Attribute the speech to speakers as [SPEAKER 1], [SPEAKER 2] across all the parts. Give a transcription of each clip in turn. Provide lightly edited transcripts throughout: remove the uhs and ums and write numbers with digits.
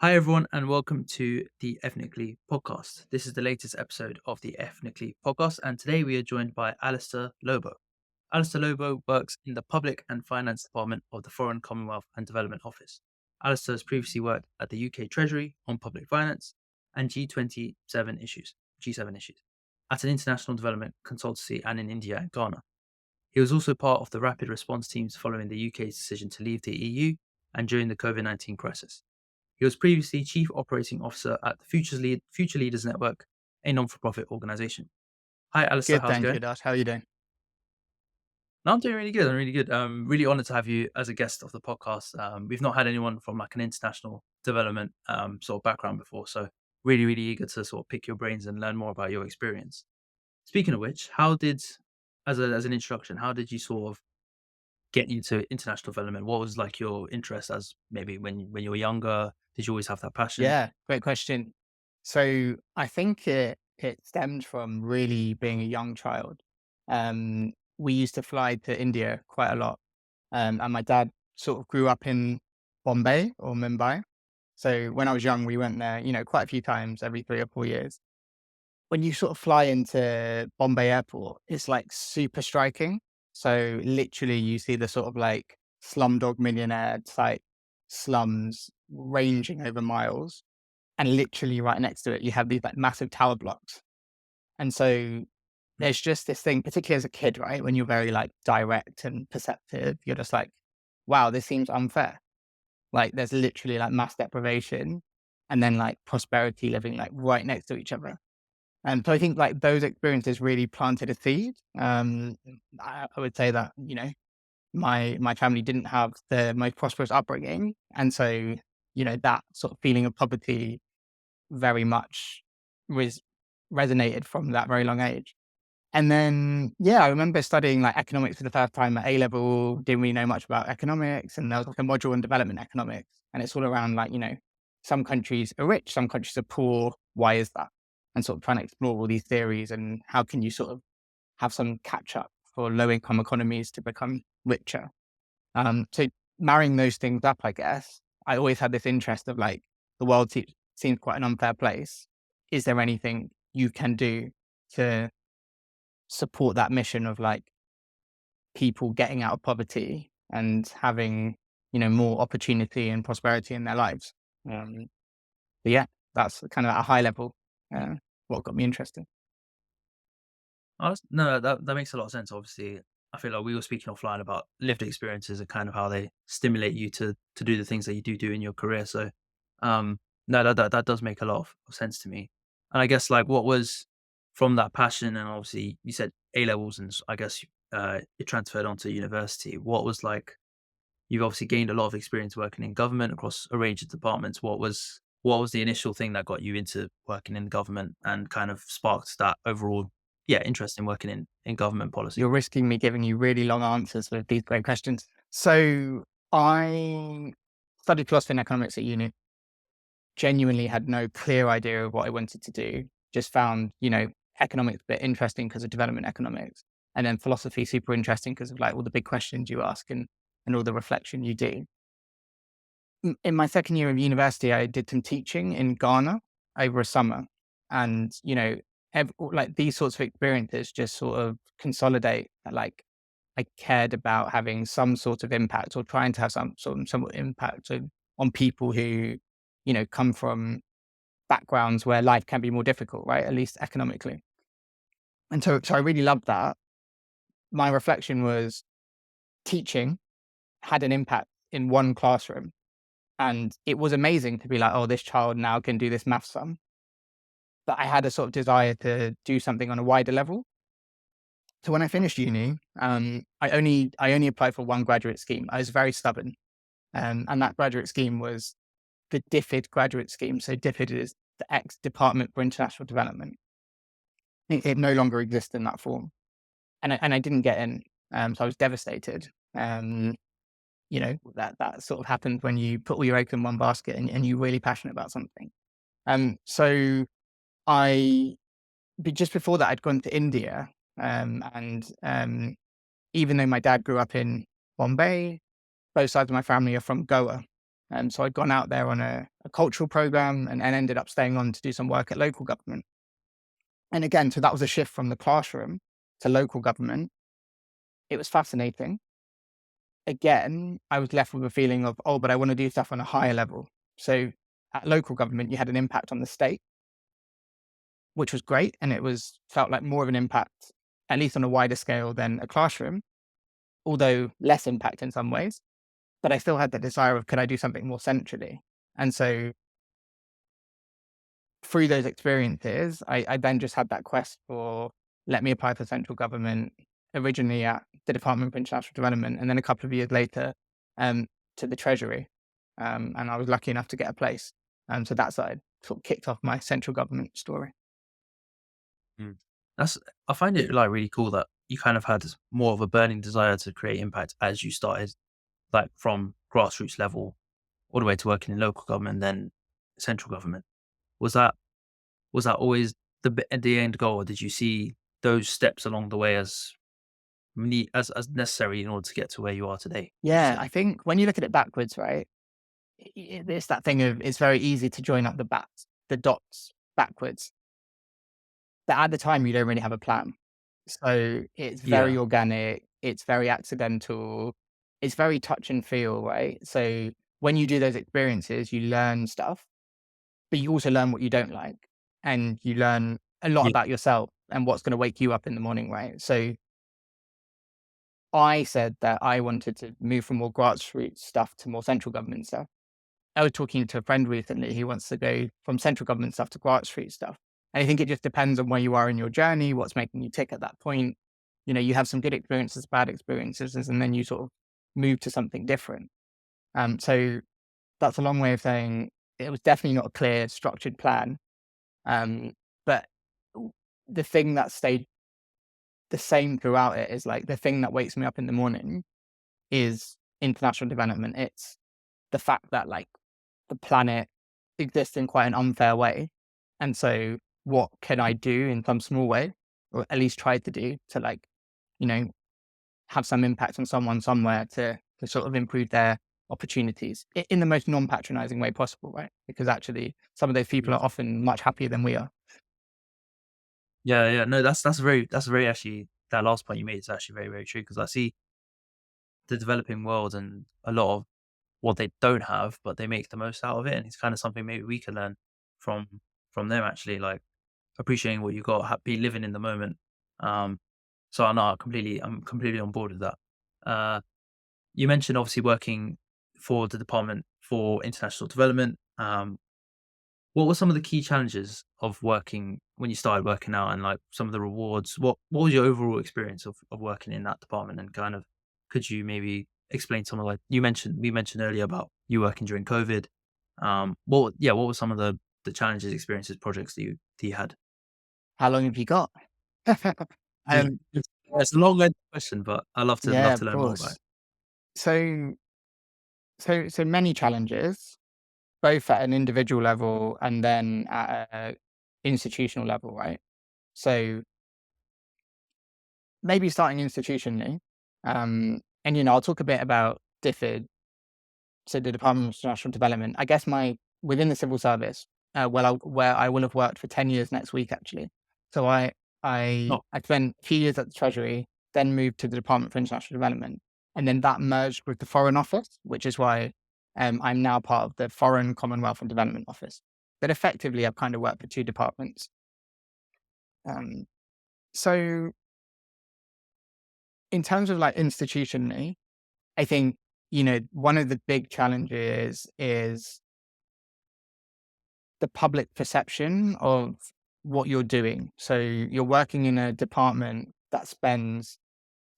[SPEAKER 1] Hi, everyone, and welcome to the Ethnically podcast. This is the latest episode of the Ethnically podcast, and today we are joined by Alistair Lobo. Alistair Lobo works in the Public and Finance Department of the Foreign Commonwealth and Development Office. Alistair has previously worked at the UK Treasury on public finance and G7 issues, at an international development consultancy and in India and Ghana. He was also part of the rapid response teams following the UK's decision to leave the EU and during the COVID-19 crisis. He was previously Chief Operating Officer at the Future Leaders Network, a non-for-profit organization. Hi, Alistair.
[SPEAKER 2] Good,
[SPEAKER 1] How's it
[SPEAKER 2] thank
[SPEAKER 1] going?
[SPEAKER 2] you, Adarsh. How are you doing?
[SPEAKER 1] No, I'm doing really good. I'm really good. Really honored to have you as a guest of the podcast. We've not had anyone from like an international development sort of background before, so really eager to sort of pick your brains and learn more about your experience. Speaking of which, as an introduction, how did you sort of get into international development? What was like your interest as maybe when you were younger? Did you always have that passion?
[SPEAKER 2] Yeah, great question. So I think it stemmed from really being a young child. We used to fly to India quite a lot, and my dad sort of grew up in Bombay or Mumbai. So when I was young, we went there, quite a few times every 3 or 4 years. When you sort of fly into Bombay Airport, it's like super striking. So literally, you see the sort of like Slumdog Millionaire type slums ranging over miles, and literally right next to it, you have these like massive tower blocks. And so there's just this thing, particularly as a kid, right? When you're very like direct and perceptive, you're just like, wow, this seems unfair. Like there's literally like mass deprivation and then like prosperity living like right next to each other. And so I think like those experiences really planted a seed. I would say that, my family didn't have the most prosperous upbringing. And so, that sort of feeling of poverty very much was resonated from that very young age. And then, yeah, I remember studying like economics for the first time at A level, didn't really know much about economics. And there was like a module in development economics. And it's all around like, some countries are rich, some countries are poor. Why is that? And sort of trying to explore all these theories and how can you sort of have some catch up for low income economies to become richer. So marrying those things up, I guess, I always had this interest of like, the world seems quite an unfair place. Is there anything you can do to support that mission of like people getting out of poverty and having, more opportunity and prosperity in their lives? Um, but yeah, that's kind of at a high level, what got me interested.
[SPEAKER 1] No, that makes a lot of sense. Obviously, I feel like we were speaking offline about lived experiences and kind of how they stimulate you to do the things that you do in your career. So, um, no, that does make a lot of sense to me. And I guess like what was from that passion, and obviously you said A levels, and I guess it transferred onto university. What was like? You've obviously gained a lot of experience working in government across a range of departments. What was the initial thing that got you into working in government and kind of sparked that overall, yeah, interest in working in government policy?
[SPEAKER 2] You're risking me giving you really long answers with these great questions. So I studied philosophy and economics at uni, genuinely had no clear idea of what I wanted to do, just found, economics a bit interesting because of development economics. And then philosophy super interesting because of like all the big questions you ask and all the reflection you do. In my second year of university, I did some teaching in Ghana over a summer. And, like these sorts of experiences just sort of consolidate that, like, I cared about having some sort of impact or trying to have somewhat impact on people who, come from backgrounds where life can be more difficult, right? At least economically. And so I really loved that. My reflection was teaching had an impact in one classroom. And it was amazing to be like, oh, this child now can do this math sum. But I had a sort of desire to do something on a wider level. So when I finished uni, I only applied for one graduate scheme. I was very stubborn. And that graduate scheme was the DFID graduate scheme. So DFID is the ex Department for International Development. It no longer exists in that form. And I didn't get in. So I was devastated. Um, that sort of happens when you put all your eggs in one basket and you're really passionate about something. So I, but just before that, I'd gone to India. And even though my dad grew up in Bombay, both sides of my family are from Goa. So I'd gone out there on a cultural program and ended up staying on to do some work at local government. And again, so that was a shift from the classroom to local government. It was fascinating. Again, I was left with a feeling of, oh, but I want to do stuff on a higher level. So at local government, you had an impact on the state, which was great. And it was felt like more of an impact, at least on a wider scale than a classroom, although less impact in some ways. But I still had the desire of, could I do something more centrally? And so through those experiences, I then just had that quest for, let me apply for central government, originally at the Department for International Development, and then a couple of years later um, to the Treasury. And I was lucky enough to get a place. So that side sort of kicked off my central government story.
[SPEAKER 1] Mm. That's I find it like really cool that you kind of had more of a burning desire to create impact as you started, like from grassroots level all the way to working in local government, then central government. Was that was that always the end goal, or did you see those steps along the way as as necessary in order to get to where you are today? Would you
[SPEAKER 2] Yeah,
[SPEAKER 1] say?
[SPEAKER 2] I think when you look at it backwards, right, it's that thing of it's very easy to join up the dots backwards. But at the time, you don't really have a plan. So it's very
[SPEAKER 1] Yeah,
[SPEAKER 2] organic, it's very accidental, it's very touch and feel, right? So when you do those experiences, you learn stuff, but you also learn what you don't like. And you learn a lot
[SPEAKER 1] yeah,
[SPEAKER 2] about yourself and what's going to wake you up in the morning, right? So I said that I wanted to move from more grassroots stuff to more central government stuff. I was talking to a friend recently who wants to go from central government stuff to grassroots stuff. And I think it just depends on where you are in your journey, what's making you tick at that point. You know, you have some good experiences, bad experiences, and then you sort of move to something different. So that's a long way of saying it was definitely not a clear, structured plan. Um, but the thing that stayed the same throughout it is like the thing that wakes me up in the morning is international development. It's the fact that like the planet exists in quite an unfair way. And so what can I do in some small way, or at least try to do to like, you know, have some impact on someone somewhere to sort of improve their opportunities in the most non-patronizing way possible, right? Because actually some of those people
[SPEAKER 1] yeah,
[SPEAKER 2] are often much happier than we are.
[SPEAKER 1] yeah, yeah. No, that's very actually that last point you made is actually very true because I see the developing world and a lot of what they don't have, but they make the most out of it, and it's kind of something maybe we can learn from from them actually, like appreciating what you got, be living in the moment. Um, so I know I'm completely on board with that. Uh, you mentioned obviously working for the Department for International Development. What were some of the key challenges of working when you started working out, and like some of the rewards? What was your overall experience of working in that department, and kind of could you maybe explain some of like we mentioned earlier about you working during COVID. What were some of the challenges, experiences, projects that you had?
[SPEAKER 2] How long have you got?
[SPEAKER 1] Yeah.
[SPEAKER 2] um,
[SPEAKER 1] It's a long question, but I love
[SPEAKER 2] yeah,
[SPEAKER 1] to
[SPEAKER 2] of
[SPEAKER 1] learn more about
[SPEAKER 2] course.
[SPEAKER 1] it.
[SPEAKER 2] So, so many challenges, both at an individual level and then at a institutional level, right? So maybe starting institutionally, and I'll talk a bit about DFID, so the Department of International Development. I guess my within the civil service, where I will have worked for 10 years next week, actually. So
[SPEAKER 1] Oh,
[SPEAKER 2] I spent a few years at the Treasury, then moved to the Department for International Development, and then that merged with the Foreign Office, which is why I'm now part of the Foreign Commonwealth and Development Office. But effectively, I've kind of worked for two departments. Um, so in terms of like institutionally, I think, one of the big challenges is the public perception of what you're doing. So you're working in a department that spends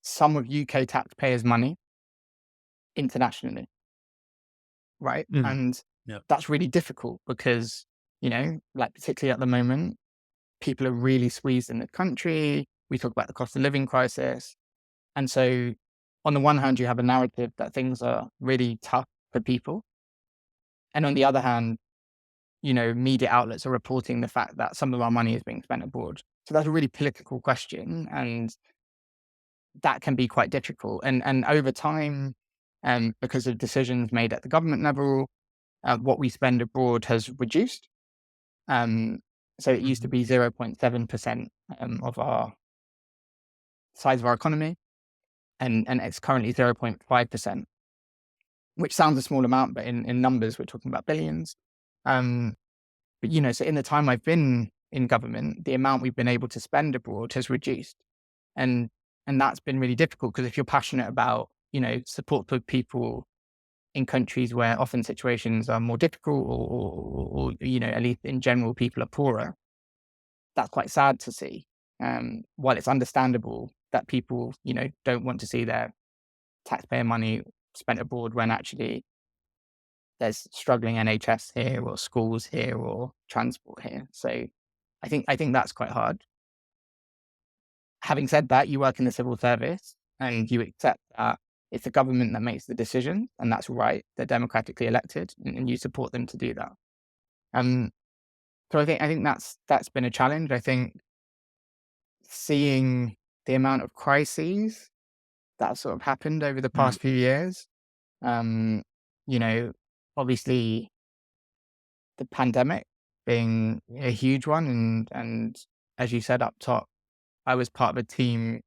[SPEAKER 2] some of UK taxpayers' money internationally, right?
[SPEAKER 1] mm,
[SPEAKER 2] And
[SPEAKER 1] yeah,
[SPEAKER 2] that's really difficult because, like particularly at the moment, people are really squeezed in the country. We talk about the cost of living crisis. And so on the one hand, you have a narrative that things are really tough for people. And on the other hand, media outlets are reporting the fact that some of our money is being spent abroad. So that's a really political question, and that can be quite difficult. And over time, because of decisions made at the government level, what we spend abroad has reduced. Um, so it used to
[SPEAKER 1] Mhm.
[SPEAKER 2] be 0.7% of our size of our economy, and it's currently 0.5%, which sounds a small amount, but in numbers, we're talking about billions. Um, but, so in the time I've been in government, the amount we've been able to spend abroad has reduced. And, and that's been really difficult because if you're passionate about, support for people in countries where often situations are more difficult or at least in general, people are poorer, that's quite sad to see. While it's understandable that people, don't want to see their taxpayer money spent abroad when actually there's struggling NHS here or schools here or transport here. So I think that's quite hard. Having said that, you work in the civil service and you accept that it's the government that makes the decision, and that's right. They're democratically elected, and you support them to do that. Um, so I think that's been a challenge. I think seeing the amount of crises that sort of happened over the
[SPEAKER 1] Mm.
[SPEAKER 2] past few years. Um, you know, Obviously the pandemic being a huge one, and as you said up top, I was part of a team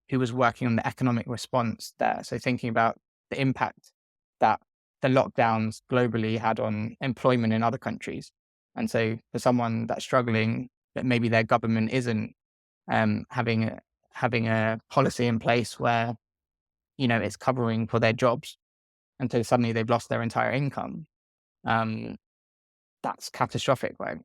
[SPEAKER 2] who was working on the economic response there. So thinking about the impact that the lockdowns globally had on employment in other countries. And so for someone that's struggling, that maybe their government isn't having a policy in place where it's covering for their jobs, and so suddenly they've lost their entire income. Um, that's catastrophic, right?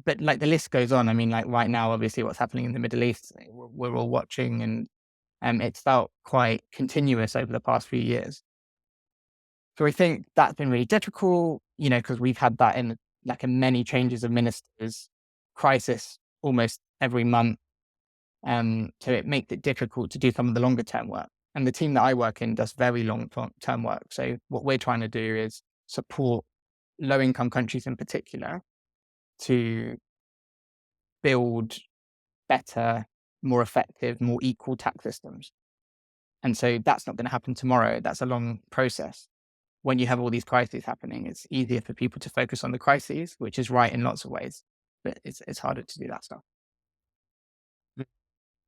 [SPEAKER 2] But like the list goes on. I mean, like right now, obviously, what's happening in the Middle East, we're all watching, and it's felt quite continuous over the past few years. So I think that's been really difficult, because we've had that in like a many changes of ministers crisis almost every month. So it makes it difficult to do some of the longer term work. And the team that I work in does very long term work. So what we're trying to do is support low income countries in particular to build better, more effective, more equal tax systems. And so that's not going to happen tomorrow. That's a long process. When you have all these crises happening, it's easier for people to focus on the crises, which is right in lots of ways, but it's harder to do that stuff.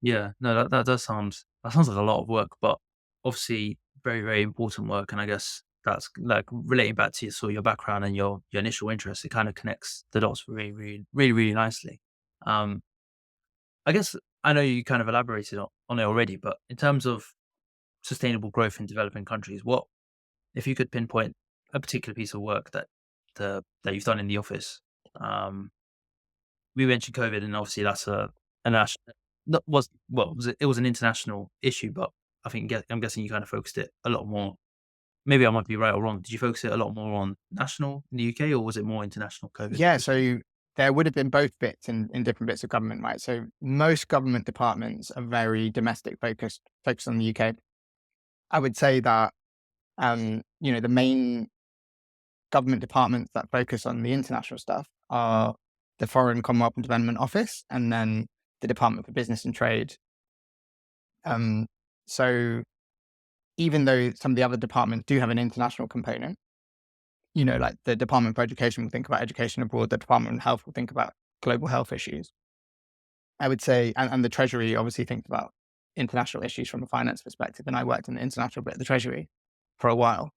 [SPEAKER 1] Yeah, no, that sounds like a lot of work, but obviously very, very important work. And I guess that's like relating back to your sort of your background and your initial interest. It kind of connects the dots really, really, really, really nicely. Um, I guess I know you kind of elaborated on it already, but in terms of sustainable growth in developing countries, what if you could pinpoint a particular piece of work that you've done in the office? Um, we mentioned COVID, and obviously that's a national. That was well, it was an international issue, but I'm guessing you kind of focused it a lot more. Maybe I might be right or wrong. Did you focus it a lot more on national in the UK, or was it more international COVID
[SPEAKER 2] Yeah,
[SPEAKER 1] issues?
[SPEAKER 2] so there would have been both bits in different bits of government, right? So most government departments are very domestic focused on the UK. I would say that the main government departments that focus on the international stuff are the Foreign Commonwealth Development Office and then the Department for Business and Trade. Um, so even though some of the other departments do have an international component, like the Department for Education will think about education abroad, the Department of Health will think about global health issues. I would say, and the Treasury obviously thinks about international issues from a finance perspective. And I worked in the international bit of the Treasury for a while.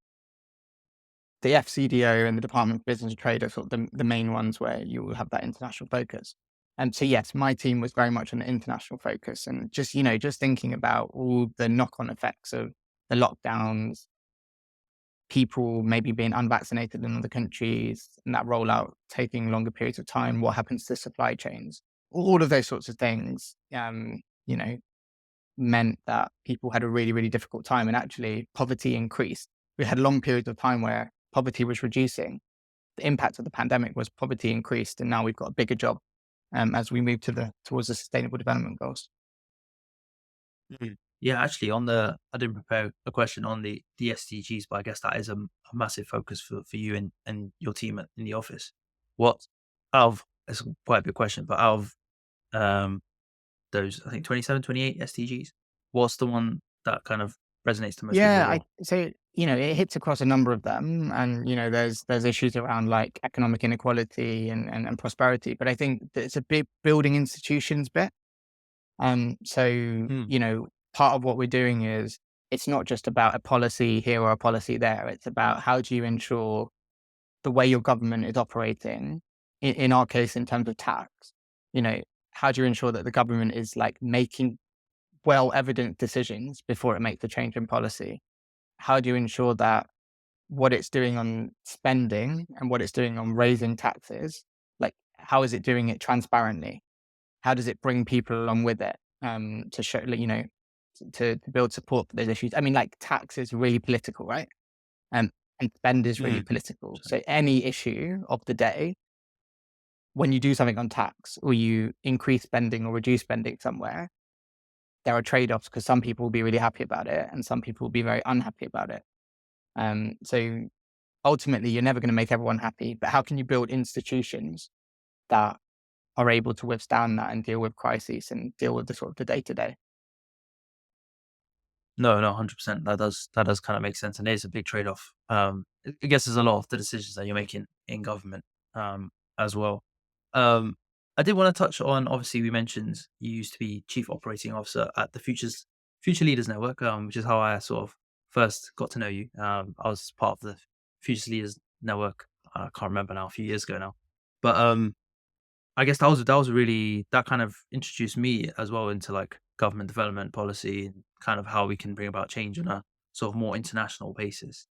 [SPEAKER 2] The FCDO and the Department of Business and Trade are sort of the main ones where you will have that international focus. And so, yes, my team was very much on the international focus and just thinking about all the knock-on effects of the lockdowns, people maybe being unvaccinated in other countries and that rollout taking longer periods of time, what happens to supply chains, all of those sorts of things, meant that people had a really, really difficult time and actually poverty increased. We had long periods of time where poverty was reducing. The impact of the pandemic was poverty increased, and now we've got a bigger job as we move towards the sustainable development goals.
[SPEAKER 1] Mhm. Yeah, actually, I didn't prepare a question on the SDGs, but I guess that is a massive focus for you and your team in the office. What out of it's quite a big question, but out of um, those, I think 27, 28 SDGs, what's the one that kind of resonates to most people as
[SPEAKER 2] Yeah,
[SPEAKER 1] well.
[SPEAKER 2] so it hits across a number of them, and there's issues around like economic inequality and prosperity, but I think that it's a big building institutions bit. So
[SPEAKER 1] Mm.
[SPEAKER 2] part of what we're doing is it's not just about a policy here or a policy there. It's about how do you ensure the way your government is operating, in our case, in terms of tax, you know, how do you ensure that the government is like making well evident decisions before it makes a change in policy? How do you ensure that what it's doing on spending and what it's doing on raising taxes, like how is it doing it transparently? How does it bring people along with it to show, like, to build support for those issues? I mean, like tax is really political, right? Um, and spend is really
[SPEAKER 1] Mm.
[SPEAKER 2] political. So any issue of the day, when you do something on tax or you increase spending or reduce spending somewhere, there are trade-offs because some people will be really happy about it and some people will be very unhappy about it. So ultimately, you're never going to make everyone happy, but how can you build institutions that are able to withstand that and deal with crises and deal with the sort of the day to day?
[SPEAKER 1] No, no, 100%. That does kind of make sense, and it is a big trade off. I guess there's a lot of the decisions that you're making in government, as well. Um, I did want to touch on. Obviously, we mentioned you used to be chief operating officer at the Future Leaders Network, which is how I sort of first got to know you. I was part of the Future Leaders Network. I can't remember now, a few years ago now, but I guess that was really that kind of introduced me as well into like government development policy and kind of how we can bring about change on a sort of more international basis.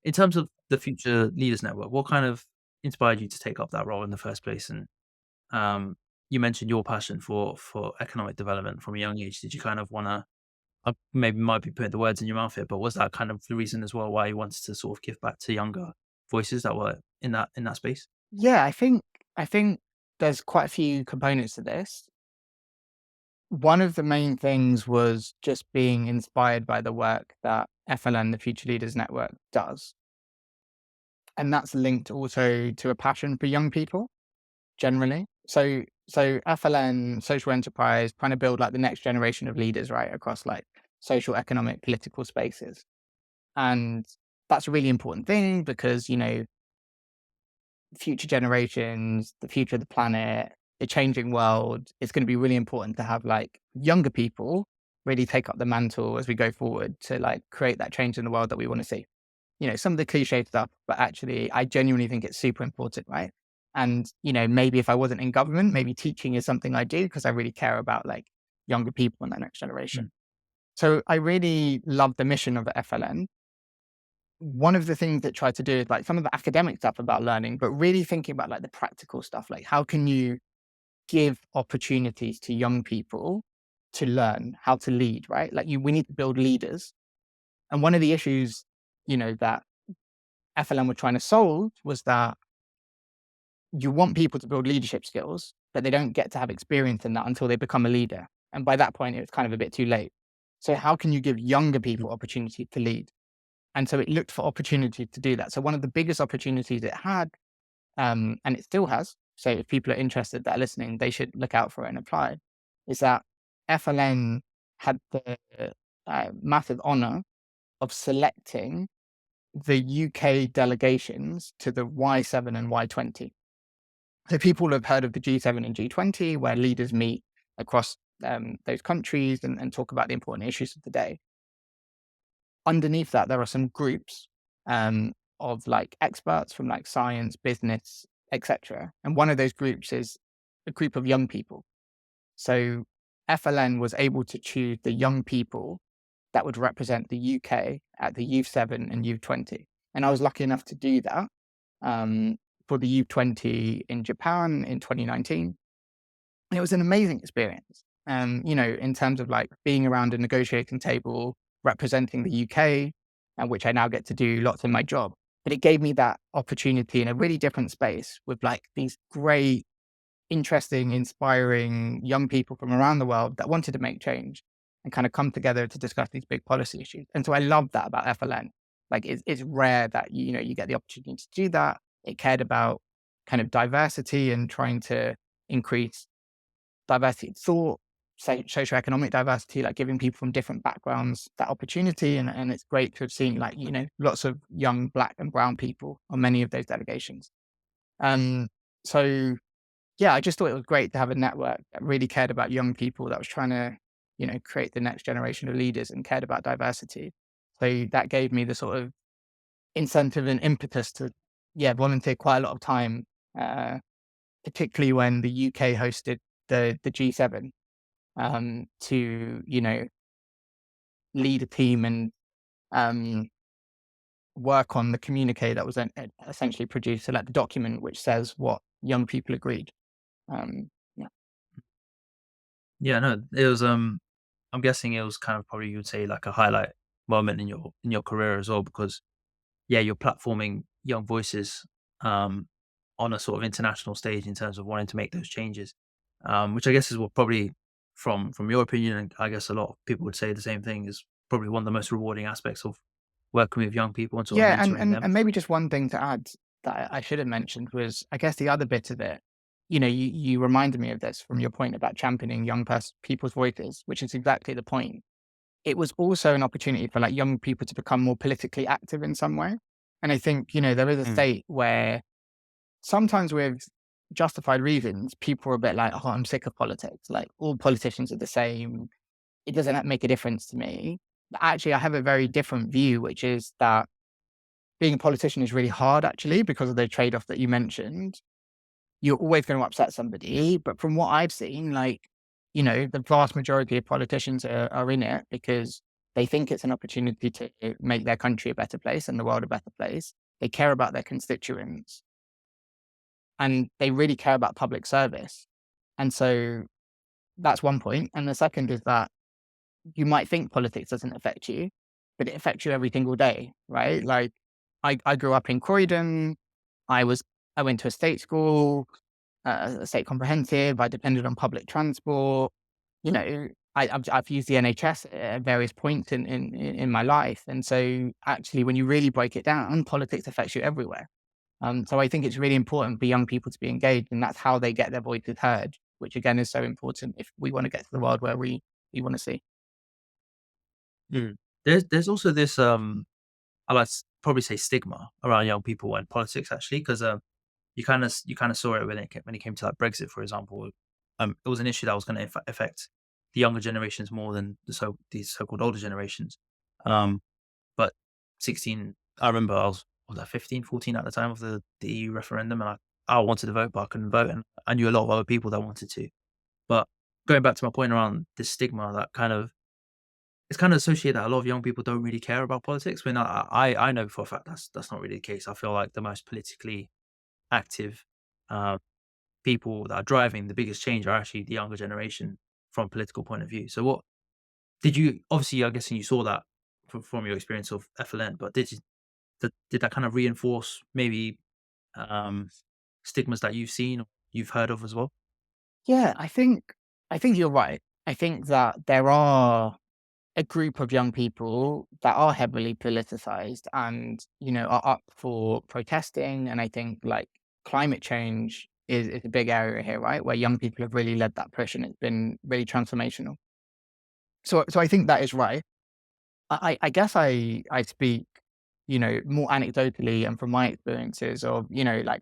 [SPEAKER 1] In terms of the Future Leaders Network, what kind of inspired you to take up that role in the first place? And you mentioned your passion for economic development from a young age. Did you kind of want to? Maybe might be putting the words in your mouth here, but was that kind of the reason as well why you wanted to sort of give back to younger voices that were in that space?
[SPEAKER 2] Yeah, I think there's quite a few components to this. One of the main things was just being inspired by the work that FLN, the Future Leaders Network, does. And that's linked also to a passion for young people generally. So FLN, social enterprise, trying to build like the next generation of leaders, right, across like social, economic, political spaces. And that's a really important thing because, future generations, the future of the planet, the changing world, it's going to be really important to have like younger people really take up the mantle as we go forward to like create that change in the world that we want to see. Some of the cliche stuff, but actually I genuinely think it's super important, right? And, maybe if I wasn't in government, maybe teaching is something I do because I really care about like younger people and that next
[SPEAKER 1] Mm.
[SPEAKER 2] generation. So I really love the mission of the FLN. One of the things that try to do is like some of the academic stuff about learning, but really thinking about like the practical stuff, like how can you give opportunities to young people to learn how to lead, right? Like we need to build leaders. And one of the issues, that FLM were trying to solve was that you want people to build leadership skills, but they don't get to have experience in that until they become a leader. And by that point, it's kind of a bit too late. So how can you give younger people opportunity to lead? And so it looked for opportunity to do that. So one of the biggest opportunities it had, and it still has, so if people are interested that are listening, they should look out for it and apply, is that FLN had the massive honor of selecting the UK delegations to the Y7 and Y20. So people have heard of the G7 and G20, where leaders meet across those countries and talk about the important issues of the day. Underneath that, there are some groups of like experts from like science, business, etc. And one of those groups is a group of young people. So FLN was able to choose the young people that would represent the UK at the Youth 7 and Youth 20. And I was lucky enough to do that for the Youth 20 in Japan in 2019. And it was an amazing experience. In terms of like being around a negotiating table, representing the UK, and which I now get to do lots in my job. But it gave me that opportunity in a really different space with like these great, interesting, inspiring young people from around the world that wanted to make change and kind of come together to discuss these big policy issues. And so I love that about FLN. Like it's rare that you get the opportunity to do that. It cared about kind of diversity and trying to increase diversity of thought, socioeconomic diversity, like giving people from different backgrounds that opportunity. And it's great to have seen like, lots of young Black and brown people on many of those delegations. Um, so yeah, I just thought it was great to have a network that really cared about young people, that was trying to, create the next generation of leaders and cared about diversity. So that gave me the sort of incentive and impetus to, yeah, volunteer quite a lot of time, uh, particularly when the UK hosted the G7, to, lead a team and um, work on the communique that was essentially produced, so like the document which says what young people agreed. Yeah.
[SPEAKER 1] Yeah, no, it was. I'm guessing it was kind of probably you'd say like a highlight moment in your career as well, because yeah, you're platforming young voices um, on a sort of international stage in terms of wanting to make those changes, which I guess is what probably from your opinion, and I guess a lot of people would say the same thing, is probably one of the most rewarding aspects of working with young people and sort of
[SPEAKER 2] Yeah, and
[SPEAKER 1] mentoring
[SPEAKER 2] and
[SPEAKER 1] them.
[SPEAKER 2] and maybe just one thing to add that I should have mentioned was, I guess, the other bit of it. You reminded me of this from your point about championing people's voices, which is exactly the point. It was also an opportunity for like young people to become more politically active in some way. And I think, there is a
[SPEAKER 1] Mm,
[SPEAKER 2] state where sometimes with justified reasons, people are a bit like, oh, I'm sick of politics. Like all politicians are the same. It doesn't make a difference to me. But actually, I have a very different view, which is that being a politician is really hard actually because of the trade-off that you mentioned. You're always going to upset somebody. But from what I've seen, like, the vast majority of politicians are in it because they think it's an opportunity to make their country a better place and the world a better place. They care about their constituents and they really care about public service. And so that's one point. And the second is that you might think politics doesn't affect you, but it affects you every single day, right? Like I grew up in Croydon. I was I went to a state school, a state comprehensive. I depended on public transport. You know, I've used the NHS at various points in my life, and so actually, when you really break it down, politics affects you everywhere. So I think it's really important for young people to be engaged, and that's how they get their voices heard, which again is so important if we want to get to the world where we want to see.
[SPEAKER 1] mm. There's also this I like probably say stigma around young people and politics actually, because you kind of saw it when it came to like Brexit, for example. It was an issue that was going to affect the younger generations more than these so-called older generations. Um, but 16, I remember was I 15, 14 at the time of the EU referendum, and I wanted to vote, but I couldn't vote, and I knew a lot of other people that wanted to. But going back to my point around this stigma, that it's kind of associated that a lot of young people don't really care about politics. When I know for a fact that's not really the case. I feel like the most politically active uh, people that are driving the biggest change are actually the younger generation from a political point of view. So what did you obviously, I'm guessing you saw that from your experience of FLN, but did that kind of reinforce maybe um, stigmas that you've seen or you've heard of as well?
[SPEAKER 2] Yeah, I think you're right. I think that there are a group of young people that are heavily politicized and, are up for protesting. And I think like climate change is a big area here, right? Where young people have really led that push and it's been really transformational. So I think that is right. I guess I speak, more anecdotally and from my experiences of, like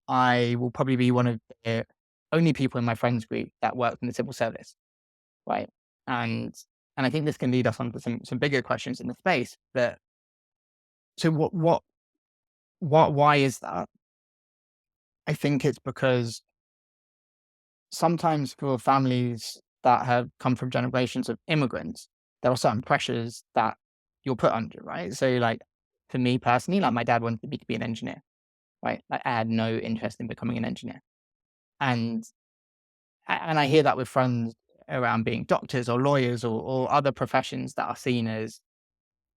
[SPEAKER 2] I will probably be one of the only people in my friends group that worked in the civil service, right? And and I think this can lead us on to some bigger questions in the space. But so why is that? I think it's because sometimes for families that have come from generations of immigrants, there are certain pressures that you're put under, right? So like for me personally, like my dad wanted me to be an engineer, right? Like I had no interest in becoming an engineer. And and I hear that with friends around being doctors or lawyers or other professions that are seen as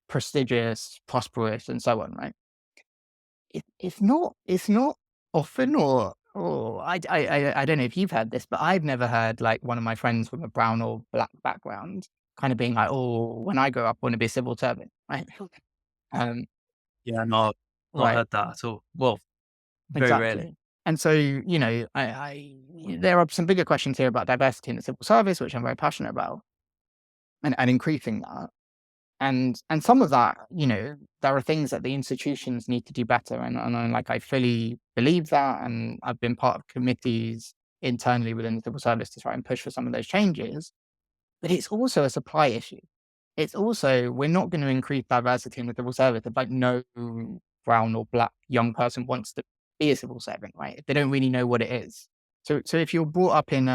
[SPEAKER 2] prestigious, prosperous, and so on, right? It's not often or I don't know if you've heard this, but I've never heard like one of my friends from a brown or black background kind of being like, "Oh, when I grow up, I want to be a civil servant," right? Um,
[SPEAKER 1] Yeah, not
[SPEAKER 2] right,
[SPEAKER 1] heard that at all. Well, very
[SPEAKER 2] exactly.
[SPEAKER 1] rarely.
[SPEAKER 2] And so, there are some bigger questions here about diversity in the civil service, which I'm very passionate about, and increasing that. And some of that, there are things that the institutions need to do better. And I fully believe that. And I've been part of committees internally within the civil service to try and push for some of those changes. But it's also a supply issue. It's also, we're not going to increase diversity in the civil service if like no brown or black young person wants to be a civil servant, right? If they don't really know what it is. So if you're brought up in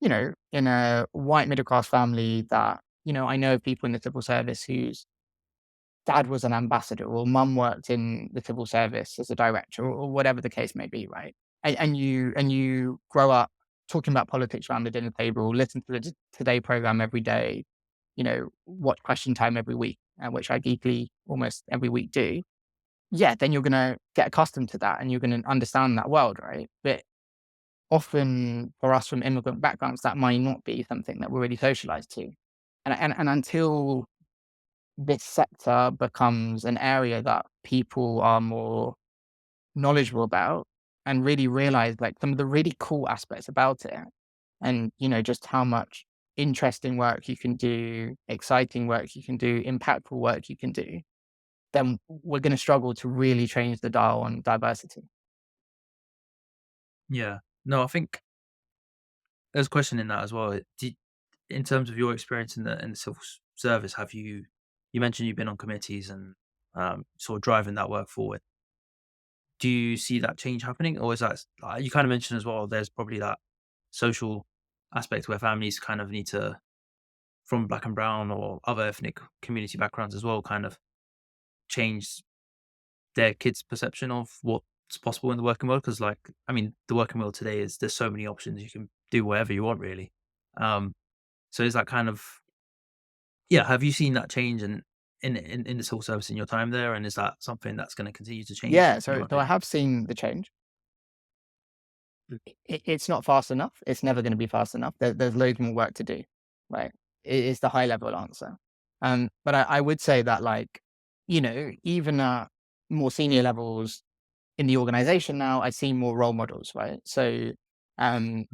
[SPEAKER 2] in a white middle class family that, I know of people in the civil service whose dad was an ambassador or mum worked in the civil service as a director or whatever the case may be, right? And you grow up talking about politics around the dinner table, listen to the Today program every day, watch Question Time every week, which I geekly almost every week do. Yeah, then you're gonna get accustomed to that and you're gonna understand that world, right? But often for us from immigrant backgrounds, that might not be something that we're really socialized to. And until this sector becomes an area that people are more knowledgeable about and really realize like some of the really cool aspects about it and, just how much interesting work you can do, exciting work you can do, impactful work you can do, then we're going to struggle to really change the dial on diversity.
[SPEAKER 1] Yeah. No, I think there's a question in that as well. In terms of your experience in the civil service, have you mentioned you've been on committees and sort of driving that work forward? Do you see that change happening, or is that you kind of mentioned as well? There's probably that social aspect where families kind of need to, from black and brown or other ethnic community backgrounds as well, kind of change their kids' perception of what's possible in the working world. Because, like, I mean, the working world today is there's so many options. You can do whatever you want, really. Um, so is that kind of yeah? Have you seen that change in the civil service in your time there, and is that something that's going to continue to change
[SPEAKER 2] Yeah,
[SPEAKER 1] in
[SPEAKER 2] so
[SPEAKER 1] your
[SPEAKER 2] so I
[SPEAKER 1] opinion?
[SPEAKER 2] have seen the change. It's not fast enough. It's never going to be fast enough. There's loads more work to do, right? It is the high level answer. But I would say that like, even at more senior levels in the organization now, I see more role models, right? So um,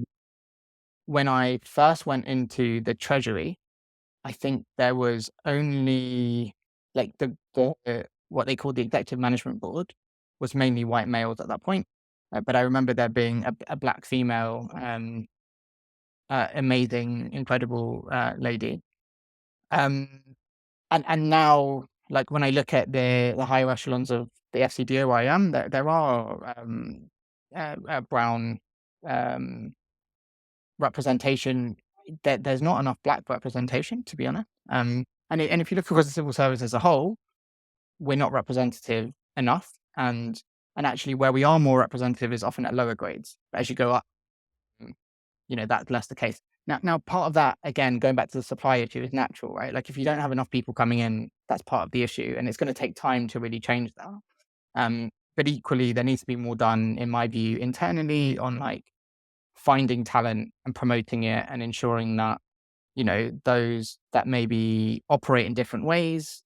[SPEAKER 2] when I first went into the treasury, I think there was only like the what they call the executive management board was mainly white males at that point. But I remember there being a black female, amazing, incredible lady. Um, and now, like when I look at the higher echelons of the FCDO I am, there are brown um, representation. There's not enough black representation, to be honest. And if you look across the civil service as a whole, we're not representative enough. And actually, where we are more representative is often at lower grades. But as you go up, mm, that's less the case. Now, part of that, again, going back to the supply issue, is natural, right? Like if you don't have enough people coming in, that's part of the issue, and it's going to take time to really change that. But equally, there needs to be more done, in my view, internally on like finding talent and promoting it and ensuring that, those that maybe operate in different ways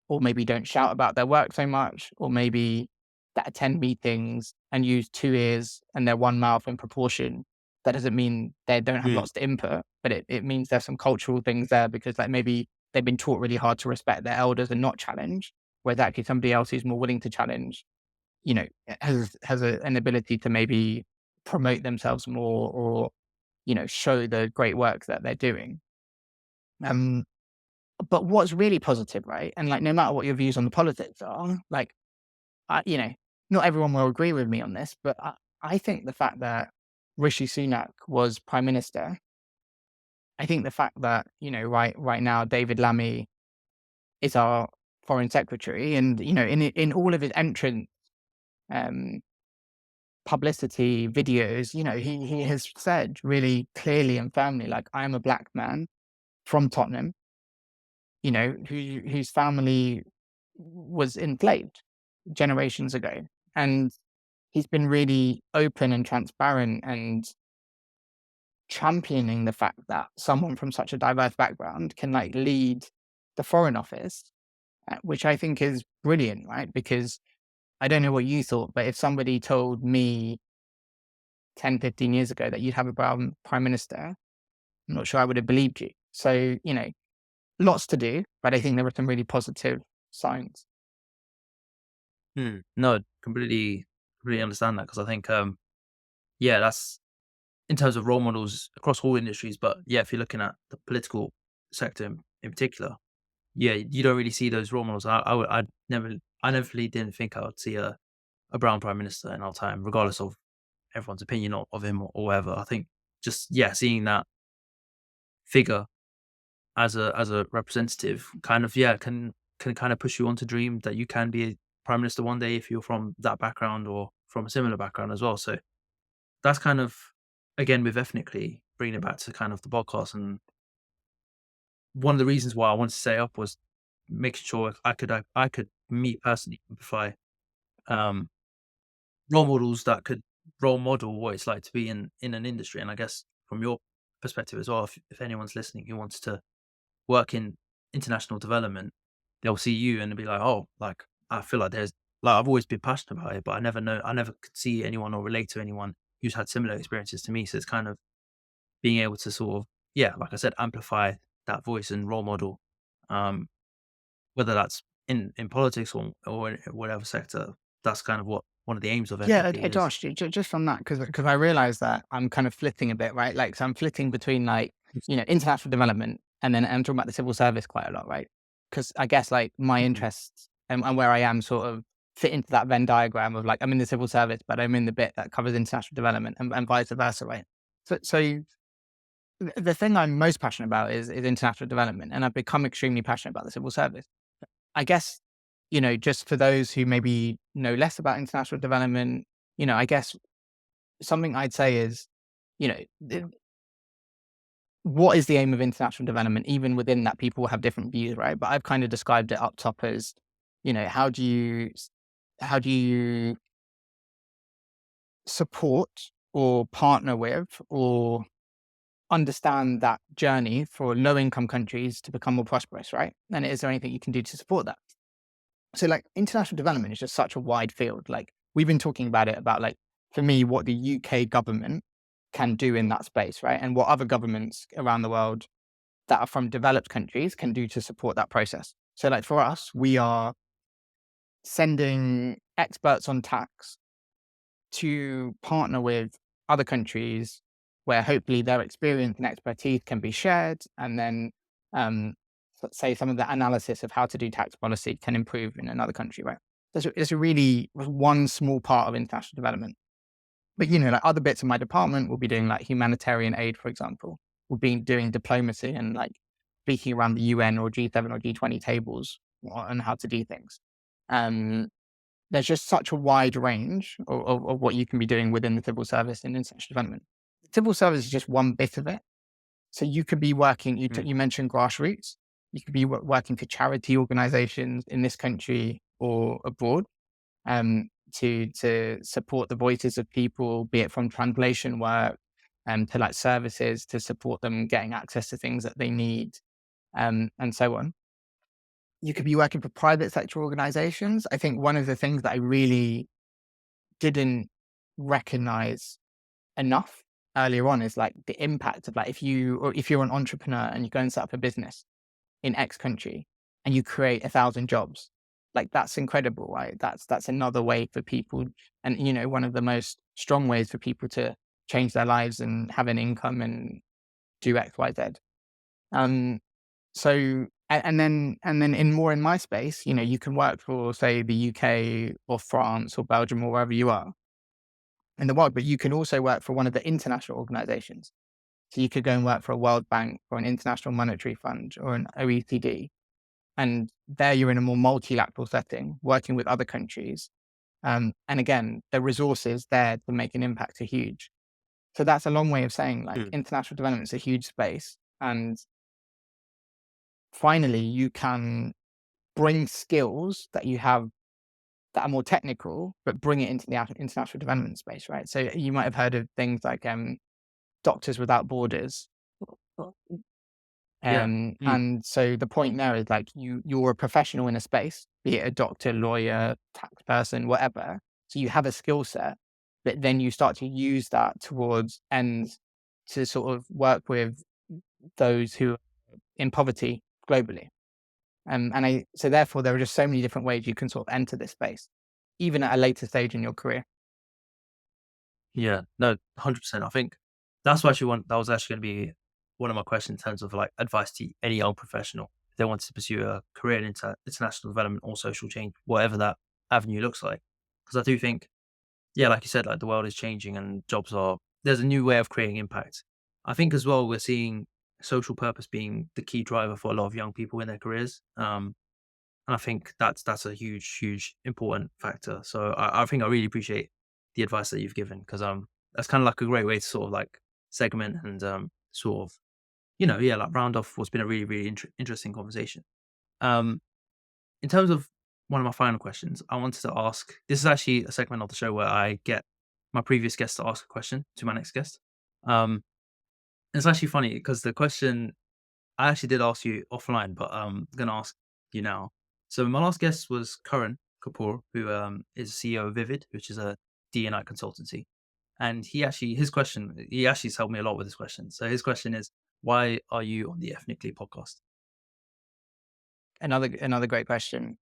[SPEAKER 2] or maybe don't shout about their work so much, or maybe that attend meetings and use two ears and their one mouth in proportion. That doesn't mean they don't have
[SPEAKER 1] Mm.
[SPEAKER 2] lots to input, but it means there's some cultural things there because like maybe they've been taught really hard to respect their elders and not challenge, whereas actually somebody else who's more willing to challenge, an ability to maybe promote themselves more or, show the great work that they're doing. Um, but what's really positive, right? And like, no matter what your views on the politics are, like, I, not everyone will agree with me on this, but I think the fact that Rishi Sunak was prime minister, I think the fact that, right now, David Lammy is our foreign secretary and, in all of his entrance, um, publicity videos, he has said really clearly and firmly, like, I am a black man from Tottenham, whose family was enslaved generations ago. And he's been really open and transparent and championing the fact that someone from such a diverse background can like lead the Foreign Office, which I think is brilliant, right? Because I don't know what you thought, but if somebody told me 10, 15 years ago that you'd have a brown prime minister, I'm not sure I would have believed you. So, lots to do, but I think there were some really positive signs.
[SPEAKER 1] No, completely understand that because I think, yeah, that's in terms of role models across all industries. But yeah, if you're looking at the political sector in particular, yeah, you don't really see those role models. I never really didn't think I would see a brown prime minister in our time, regardless of everyone's opinion of him or whatever. I think just yeah, seeing that figure as a representative kind of yeah can kind of push you on to dream that you can be a prime minister one day if you're from that background or from a similar background as well. So that's kind of again with ethnically bringing it back to kind of the podcast and one of the reasons why I wanted to set it up was making sure I could me personally amplify um role models that could role model what it's like to be in an industry. And I guess from your perspective as well, if anyone's listening who wants to work in international development, they'll see you and they'll be like, "Oh, like I feel like there's like I've always been passionate about it, but I never could see anyone or relate to anyone who's had similar experiences to me." So it's kind of being able to sort of, yeah, like I said, amplify that voice and role model, um, whether that's in politics or in whatever sector. That's kind of what one of the aims of
[SPEAKER 2] Yeah,
[SPEAKER 1] ethnically is.
[SPEAKER 2] Josh, just on that, because I realize that I'm kind of flitting a bit, right? Like, so I'm flitting between like, international development and then I'm talking about the civil service quite a lot, right? Because I guess like my
[SPEAKER 1] Mhm,
[SPEAKER 2] interests and where I am sort of fit into that Venn diagram of like, I'm in the civil service, but I'm in the bit that covers international development and vice versa, right? So the thing I'm most passionate about is international development, and I've become extremely passionate about the civil service. I guess, just for those who maybe know less about international development, I guess something I'd say is, you know, th- what is the aim of international development? Even within that, people have different views, right? But I've kind of described it up top as, how do you support or partner with or understand that journey for low income countries to become more prosperous, right? And is there anything you can do to support that? So like international development is just such a wide field. Like we've been talking about it about like for me what the UK government can do in that space, right? And what other governments around the world that are from developed countries can do to support that process. So like for us, we are sending experts on tax to partner with other countries where hopefully their experience and expertise can be shared and then um, say some of the analysis of how to do tax policy can improve in another country, right? It's a really one small part of international development. But, like other bits of my department will be doing like humanitarian aid, for example. We'll be doing diplomacy and like speaking around the UN or G7 or G20 tables on how to do things. Um, there's just such a wide range of what you can be doing within the civil service and international development. Civil service is just one bit of it. So you could be working,
[SPEAKER 1] mm,
[SPEAKER 2] you mentioned grassroots. You could be working for charity organizations in this country or abroad to support the voices of people, be it from translation work to like services to support them getting access to things that they need and so on. You could be working for private sector organizations. I think one of the things that I really didn't recognize enough earlier on is like the impact of like if you're an entrepreneur and you go and set up a business in X country and you create 1,000 jobs, like that's incredible, right? That's another way for people, and one of the most strong ways for people to change their lives and have an income and do X, Y, Z. Um, and then in my space, you can work for say the UK or France or Belgium or wherever you are in the world, but you can also work for one of the international organizations. So you could go and work for a World Bank or an International Monetary Fund or an OECD. And there you're in a more multilateral setting, working with other countries. And again, the resources there to make an impact are huge. So that's a long way of saying like
[SPEAKER 1] mm.
[SPEAKER 2] international development is a huge space. And finally, you can bring skills that you have that are more technical, but bring it into the international development space, right? So you might have heard of things like Doctors Without Borders.
[SPEAKER 1] Yeah. Mm,
[SPEAKER 2] And so the point there is like you're a professional in a space, be it a doctor, lawyer, tax person, whatever. So you have a skill set but then you start to use that towards ends to sort of work with those who are in poverty globally. So therefore, there are just so many different ways you can sort of enter this space, even at a later stage in your career.
[SPEAKER 1] Yeah, no, 100%. I think that's what actually that was actually going to be one of my questions in terms of like advice to any young professional if they wanted to pursue a career in international development or social change, whatever that avenue looks like. Because I do think, yeah, like you said, like the world is changing and there's a new way of creating impact. I think as well, we're seeing social purpose being the key driver for a lot of young people in their careers. And I think that's a huge important factor. So I think I really appreciate the advice that you've given because that's kind of like a great way to sort of like segment and sort of yeah, like round off what's been a really interesting conversation. Um, in terms of one of my final questions, I wanted to ask. This is actually a segment of the show where I get my previous guest to ask a question to my next guest. Um, and it's actually funny because the question I actually did ask you offline, but I'm gonna ask you now. So my last guest was Karan Kapoor, who is CEO of Vivid, which is a D&I consultancy. And he actually helped me a lot with this question. So his question is, why are you on the Ethnically podcast?
[SPEAKER 2] Another great question.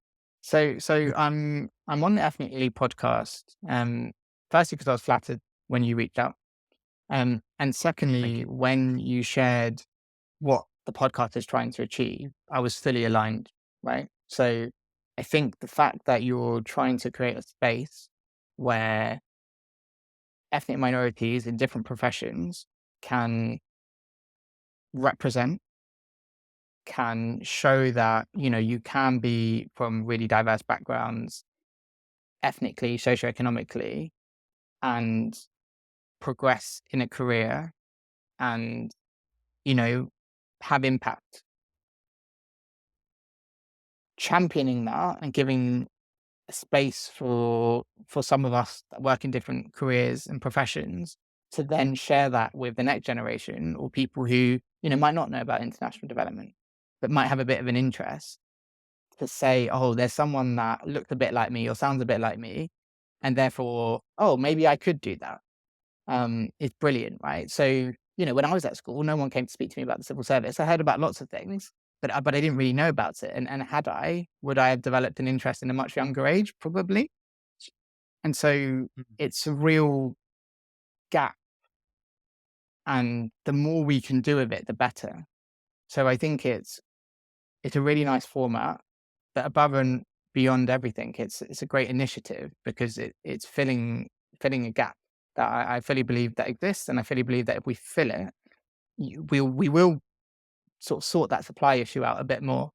[SPEAKER 2] I'm on the Ethnically podcast. Firstly, because I was flattered when you reached out, and
[SPEAKER 1] Thank
[SPEAKER 2] secondly,
[SPEAKER 1] you.
[SPEAKER 2] when you shared what the podcast is trying to achieve, I was fully aligned. Right. So I think the fact that you're trying to create a space where ethnic minorities in different professions can represent, can show that, you can be from really diverse backgrounds, ethnically, socioeconomically, and progress in a career and, you know, have impact. Championing that and giving a space for some of us that work in different careers and professions to then share that with the next generation or people who, might not know about international development, but might have a bit of an interest to say, oh, there's someone that looked a bit like me or sounds a bit like me. And therefore, oh, maybe I could do that. Is brilliant, right? So, when I was at school, no one came to speak to me about the civil service. I heard about lots of things, but I didn't really know about it. And had I, would I have developed an interest in a much younger age? Probably. And so
[SPEAKER 1] Mhm.
[SPEAKER 2] it's a real gap. And the more we can do of it, the better. So I think it's a really nice format. But above and beyond everything, it's a great initiative because it's filling a gap that I fully believe that exists, and I fully believe that if we fill it, we will sort of sort that supply issue out a bit more,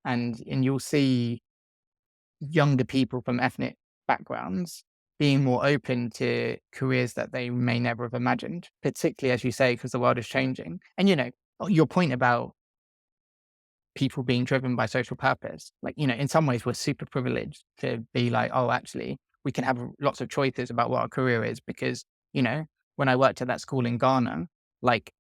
[SPEAKER 2] and you'll see younger people from ethnic backgrounds being more open to careers that they may never have imagined, particularly as you say, because the world is changing. And your point about people being driven by social purpose. Like, in some ways, we're super privileged to be like, oh, actually, we can have lots of choices about what our career is because, when I worked at that school in Ghana, like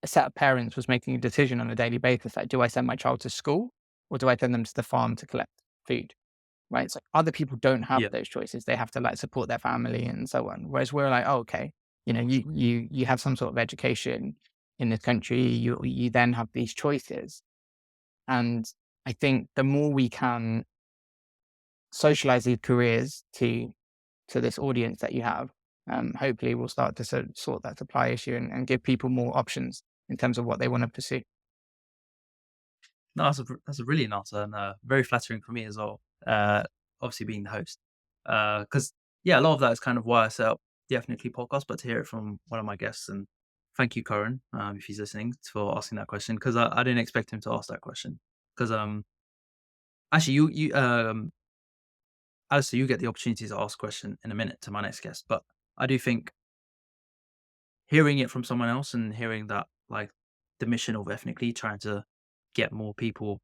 [SPEAKER 2] a set of parents was making a decision on a daily basis like, do I send my child to school or do I send them to the farm to collect food? Right. So other people don't have
[SPEAKER 1] Yeah.
[SPEAKER 2] those choices. They have to like support their family and so on. Whereas we're like, oh, okay, you have some sort of education in this country. You then have these choices. And I think the more we can socialize these careers to this audience that you have, hopefully we'll start to sort that supply issue and give people more options in terms of what they want to pursue.
[SPEAKER 1] No, that's a brilliant answer and very flattering for me as well. Obviously being the host, because yeah, a lot of that is kind of why I set up the Ethnically podcast. But to hear it from one of my guests, and thank you, Corin, if he's listening, for asking that question because I didn't expect him to ask that question. Because actually, Alistair, you get the opportunity to ask a question in a minute to my next guest, but I do think hearing it from someone else and hearing that like the mission of Ethnically trying to get more people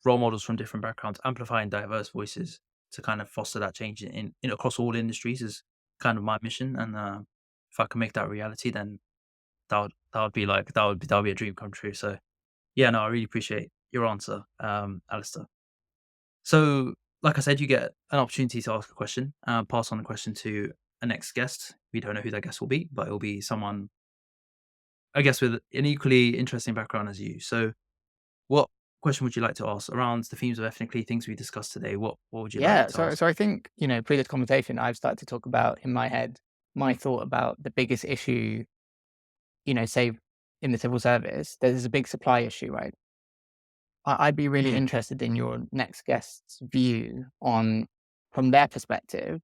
[SPEAKER 1] role models from different backgrounds, amplifying diverse voices to kind of foster that change in across all industries is kind of my mission. And if I can make that a reality, then that would be a dream come true. So yeah, no, I really appreciate your answer, Alistair. So like I said, you get an opportunity to ask a question, pass on a question to a next guest. We don't know who that guest will be, but it'll be someone, I guess, with an equally interesting background as you. So, what question would you like to ask around the themes of ethnically, things we discussed today? What would you like
[SPEAKER 2] Yeah,
[SPEAKER 1] to
[SPEAKER 2] so
[SPEAKER 1] ask?
[SPEAKER 2] so I think, pre this conversation, I've started to talk about in my head my thought about the biggest issue, say in the civil service. There's a big supply issue, right? I'd be really
[SPEAKER 1] Mm,
[SPEAKER 2] interested in your next guest's view on, from their perspective,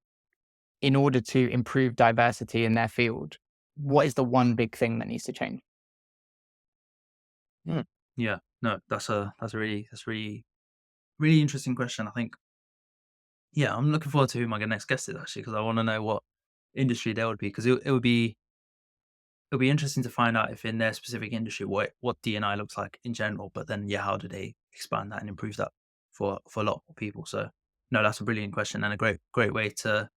[SPEAKER 2] in order to improve diversity in their field, what is the one big thing that needs to change?
[SPEAKER 1] mm. Yeah, no, that's a really really interesting question. I think, yeah, I'm looking forward to who my next guest is actually because I want to know what industry they would be because it would be interesting to find out if in their specific industry what D&I looks like in general. But then, yeah, how do they expand that and improve that for a lot more people? So, no, that's a brilliant question and a great way to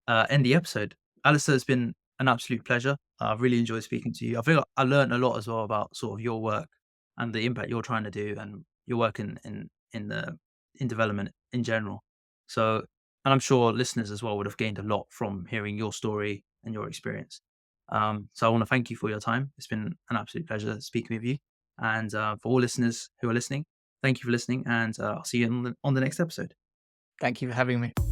[SPEAKER 1] end the episode. Alistair, it's been an absolute pleasure. I've really enjoyed speaking to you. I feel like I learned a lot as well about sort of your work and the impact you're trying to do and your work in development in general. So, and I'm sure listeners as well would have gained a lot from hearing your story and your experience. So I want to thank you for your time. It's been an absolute pleasure speaking with you. And for all listeners who are listening, thank you for listening, and I'll see you on the next episode.
[SPEAKER 2] Thank you for having me.